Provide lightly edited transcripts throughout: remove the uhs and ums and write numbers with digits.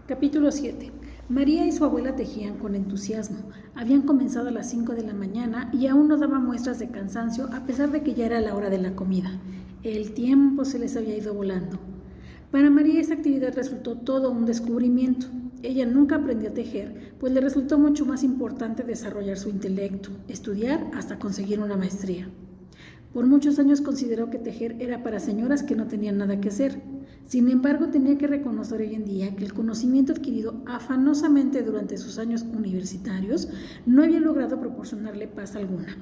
Capítulo 7. María y su abuela tejían con entusiasmo. Habían comenzado a las 5 de la mañana y aún no daban muestras de cansancio a pesar de que ya era la hora de la comida. El tiempo se les había ido volando. Para María esa actividad resultó todo un descubrimiento. Ella nunca aprendió a tejer, pues le resultó mucho más importante desarrollar su intelecto, estudiar hasta conseguir una maestría. Por muchos años consideró que tejer era para señoras que no tenían nada que hacer. Sin embargo, tenía que reconocer hoy en día que el conocimiento adquirido afanosamente durante sus años universitarios no había logrado proporcionarle paz alguna.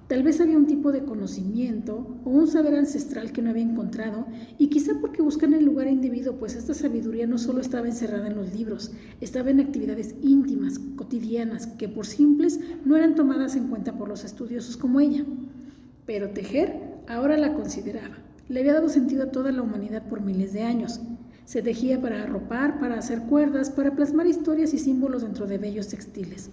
Tal vez había un tipo de conocimiento o un saber ancestral que no había encontrado, y quizá porque buscan el lugar indebido, pues esta sabiduría no solo estaba encerrada en los libros, estaba en actividades íntimas, cotidianas, que por simples no eran tomadas en cuenta por los estudiosos como ella. Pero tejer ahora la consideraba. Le había dado sentido a toda la humanidad por miles de años. Se tejía para arropar, para hacer cuerdas, para plasmar historias y símbolos dentro de bellos textiles.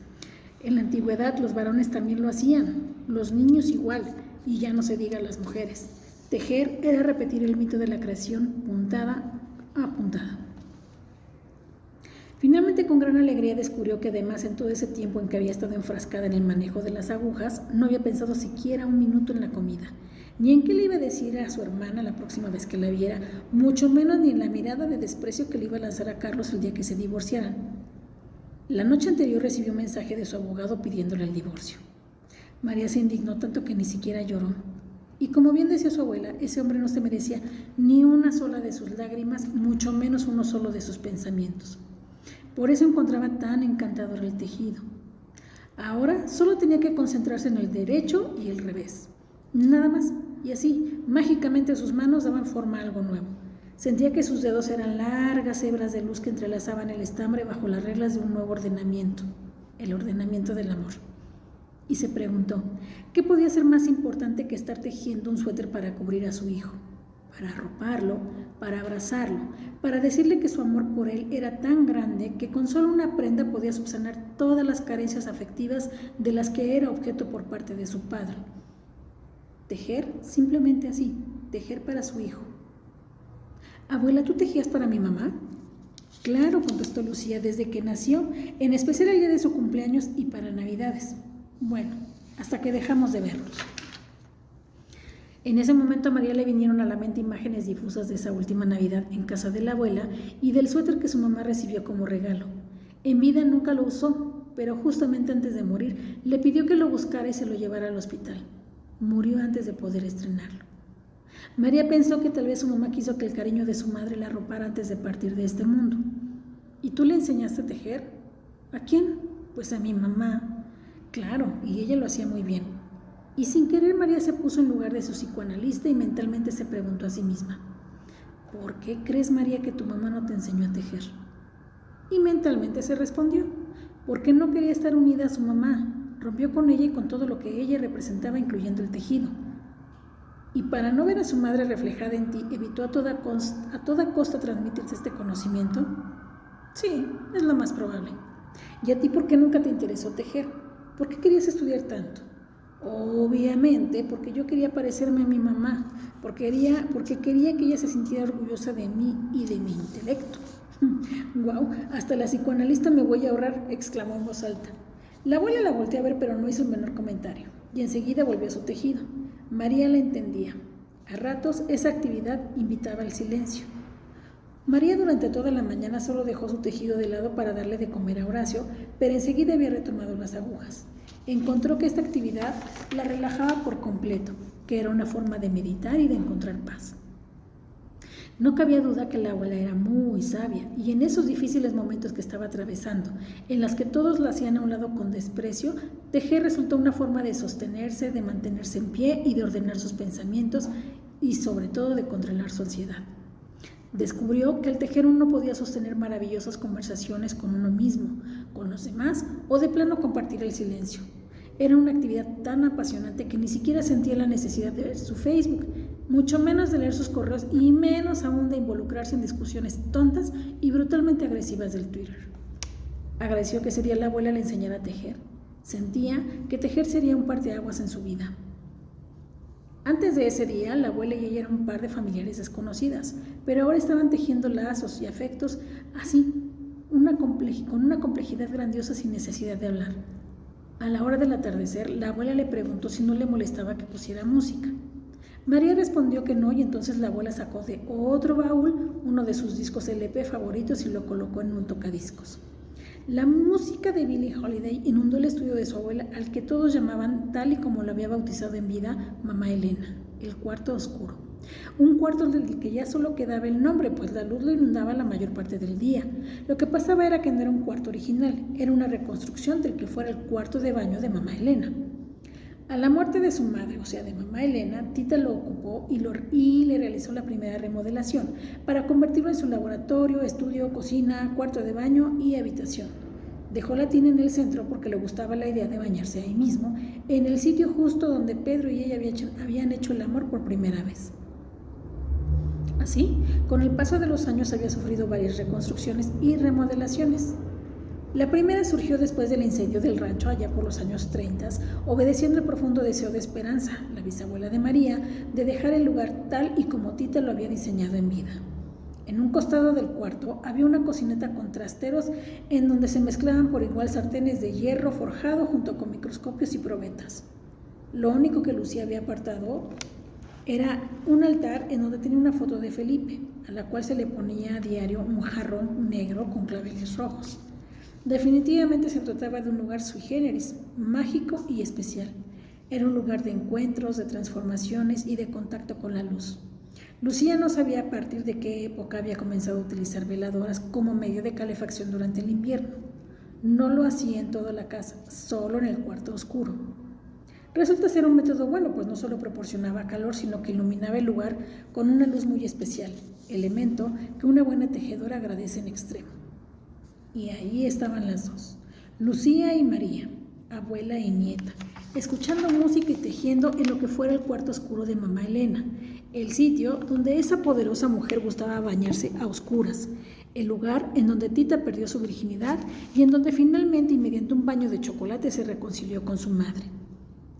En la antigüedad los varones también lo hacían, los niños igual, y ya no se diga las mujeres. Tejer era repetir el mito de la creación puntada a puntada. Finalmente, con gran alegría descubrió que además en todo ese tiempo en que había estado enfrascada en el manejo de las agujas, no había pensado siquiera un minuto en la comida, ni en qué le iba a decir a su hermana la próxima vez que la viera, mucho menos ni en la mirada de desprecio que le iba a lanzar a Carlos el día que se divorciaran. La noche anterior recibió un mensaje de su abogado pidiéndole el divorcio. María se indignó tanto que ni siquiera lloró. Y como bien decía su abuela, ese hombre no se merecía ni una sola de sus lágrimas, mucho menos uno solo de sus pensamientos. Por eso encontraba tan encantador el tejido. Ahora solo tenía que concentrarse en el derecho y el revés. Nada más, y así, mágicamente sus manos daban forma a algo nuevo. Sentía que sus dedos eran largas hebras de luz que entrelazaban el estambre bajo las reglas de un nuevo ordenamiento, el ordenamiento del amor. Y se preguntó, ¿qué podía ser más importante que estar tejiendo un suéter para cubrir a su hijo? Para arroparlo, para abrazarlo, para decirle que su amor por él era tan grande que con solo una prenda podía subsanar todas las carencias afectivas de las que era objeto por parte de su padre. Tejer simplemente así, tejer para su hijo. Abuela, ¿tú tejías para mi mamá? Claro, contestó Lucía, desde que nació, en especial el día de su cumpleaños y para Navidades. Bueno, hasta que dejamos de verlos. En ese momento a María le vinieron a la mente imágenes difusas de esa última Navidad en casa de la abuela y del suéter que su mamá recibió como regalo. En vida nunca lo usó, pero justamente antes de morir le pidió que lo buscara y se lo llevara al hospital. Murió antes de poder estrenarlo. María pensó que tal vez su mamá quiso que el cariño de su madre la arropara antes de partir de este mundo. ¿Y tú le enseñaste a tejer? ¿A quién? Pues a mi mamá. Claro, y ella lo hacía muy bien. Y sin querer María se puso en lugar de su psicoanalista y mentalmente se preguntó a sí misma, ¿por qué crees, María, que tu mamá no te enseñó a tejer? Y mentalmente se respondió, porque no quería estar unida a su mamá, rompió con ella y con todo lo que ella representaba, incluyendo el tejido. Y para no ver a su madre reflejada en ti, evitó a toda costa transmitirte este conocimiento. Sí, es lo más probable. ¿Y a ti por qué nunca te interesó tejer? ¿Por qué querías estudiar tanto? Obviamente, porque yo quería parecerme a mi mamá, porque quería que ella se sintiera orgullosa de mí y de mi intelecto. ¡Guau! Hasta la psicoanalista me voy a ahorrar, exclamó en voz alta. La abuela la volteó a ver, pero no hizo el menor comentario, y enseguida volvió a su tejido. María la entendía. A ratos esa actividad invitaba al silencio. María durante toda la mañana solo dejó su tejido de lado para darle de comer a Horacio, pero enseguida había retomado las agujas. Encontró que esta actividad la relajaba por completo, que era una forma de meditar y de encontrar paz. No cabía duda que la abuela era muy sabia, y en esos difíciles momentos que estaba atravesando, en las que todos la hacían a un lado con desprecio, tejer resultó una forma de sostenerse, de mantenerse en pie y de ordenar sus pensamientos y sobre todo de controlar su ansiedad. Descubrió que al tejer uno podía sostener maravillosas conversaciones con uno mismo, con los demás o de plano compartir el silencio. Era una actividad tan apasionante que ni siquiera sentía la necesidad de ver su Facebook, mucho menos de leer sus correos y menos aún de involucrarse en discusiones tontas y brutalmente agresivas del Twitter. Agradeció que ese día la abuela le enseñara a tejer. Sentía que tejer sería un parteaguas en su vida. Antes de ese día, la abuela y ella eran un par de familiares desconocidas, pero ahora estaban tejiendo lazos y afectos así, con una complejidad grandiosa sin necesidad de hablar. A la hora del atardecer, la abuela le preguntó si no le molestaba que pusiera música. María respondió que no, y entonces la abuela sacó de otro baúl uno de sus discos LP favoritos y lo colocó en un tocadiscos. La música de Billie Holiday inundó el estudio de su abuela, al que todos llamaban, tal y como lo había bautizado en vida, Mamá Elena, el cuarto oscuro. Un cuarto del que ya solo quedaba el nombre, pues la luz lo inundaba la mayor parte del día. Lo que pasaba era que no era un cuarto original, era una reconstrucción del que fuera el cuarto de baño de Mamá Elena. A la muerte de su madre, o sea, de Mamá Elena, Tita lo ocupó y le realizó la primera remodelación para convertirlo en su laboratorio, estudio, cocina, cuarto de baño y habitación. Dejó la tina en el centro porque le gustaba la idea de bañarse ahí mismo, en el sitio justo donde Pedro y ella habían hecho el amor por primera vez. Así, con el paso de los años había sufrido varias reconstrucciones y remodelaciones. La primera surgió después del incendio del rancho allá por los años 30, obedeciendo el profundo deseo de Esperanza, la bisabuela de María, de dejar el lugar tal y como Tita lo había diseñado en vida. En un costado del cuarto había una cocineta con trasteros en donde se mezclaban por igual sartenes de hierro forjado junto con microscopios y probetas. Lo único que Lucía había apartado era un altar en donde tenía una foto de Felipe, a la cual se le ponía a diario un jarrón negro con claveles rojos. Definitivamente se trataba de un lugar sui generis, mágico y especial. Era un lugar de encuentros, de transformaciones y de contacto con la luz. Lucía no sabía a partir de qué época había comenzado a utilizar veladoras como medio de calefacción durante el invierno. No lo hacía en toda la casa, solo en el cuarto oscuro. Resulta ser un método bueno, pues no solo proporcionaba calor, sino que iluminaba el lugar con una luz muy especial, elemento que una buena tejedora agradece en extremo. Y ahí estaban las dos, Lucía y María, abuela y nieta, escuchando música y tejiendo en lo que fuera el cuarto oscuro de Mamá Elena, el sitio donde esa poderosa mujer gustaba bañarse a oscuras, el lugar en donde Tita perdió su virginidad y en donde finalmente y mediante un baño de chocolate se reconcilió con su madre,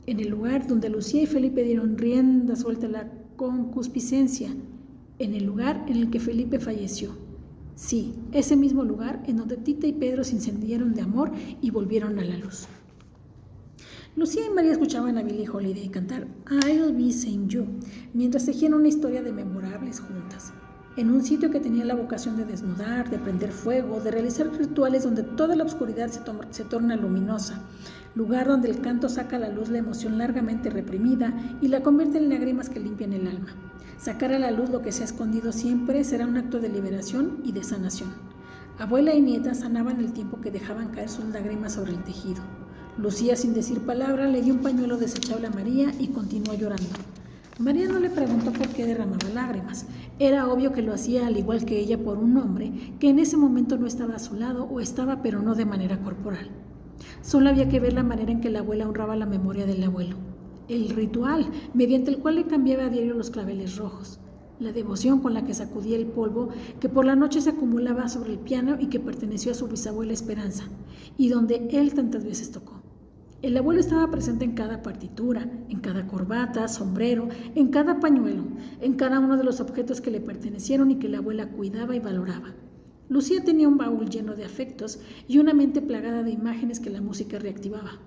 en el lugar donde Lucía y Felipe dieron rienda suelta a la concupiscencia, en el lugar en el que Felipe falleció. Sí, ese mismo lugar en donde Tita y Pedro se incendiaron de amor y volvieron a la luz. Lucía y María escuchaban a Billie Holiday cantar I'll Be Seeing You, mientras tejían una historia de memorables juntas, en un sitio que tenía la vocación de desnudar, de prender fuego, de realizar rituales donde toda la oscuridad se torna luminosa, lugar donde el canto saca a la luz la emoción largamente reprimida y la convierte en lágrimas que limpian el alma. Sacar a la luz lo que se ha escondido siempre será un acto de liberación y de sanación. Abuela y nieta sanaban el tiempo que dejaban caer sus lágrimas sobre el tejido. Lucía, sin decir palabra, le dio un pañuelo desechable a María y continuó llorando. María no le preguntó por qué derramaba lágrimas. Era obvio que lo hacía al igual que ella por un hombre que en ese momento no estaba a su lado o estaba, pero no de manera corporal. Solo había que ver la manera en que la abuela honraba la memoria del abuelo. El ritual, mediante el cual le cambiaba a diario los claveles rojos. La devoción con la que sacudía el polvo que por la noche se acumulaba sobre el piano y que perteneció a su bisabuela Esperanza, y donde él tantas veces tocó. El abuelo estaba presente en cada partitura, en cada corbata, sombrero, en cada pañuelo, en cada uno de los objetos que le pertenecieron y que la abuela cuidaba y valoraba. Lucía tenía un baúl lleno de afectos y una mente plagada de imágenes que la música reactivaba.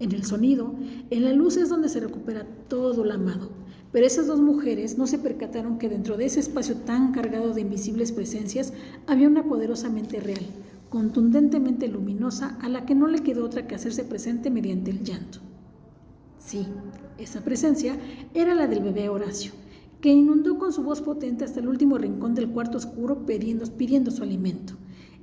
En el sonido, en la luz es donde se recupera todo lo amado. Pero esas dos mujeres no se percataron que dentro de ese espacio tan cargado de invisibles presencias había una poderosa mente real, contundentemente luminosa, a la que no le quedó otra que hacerse presente mediante el llanto. Sí, esa presencia era la del bebé Horacio, que inundó con su voz potente hasta el último rincón del cuarto oscuro pidiendo su alimento.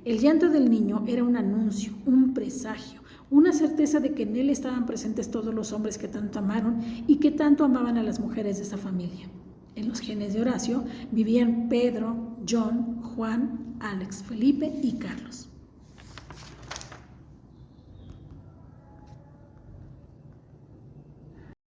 El llanto del niño era un anuncio, un presagio, una certeza de que en él estaban presentes todos los hombres que tanto amaron y que tanto amaban a las mujeres de esa familia. En los genes de Horacio vivían Pedro, John, Juan, Alex, Felipe y Carlos.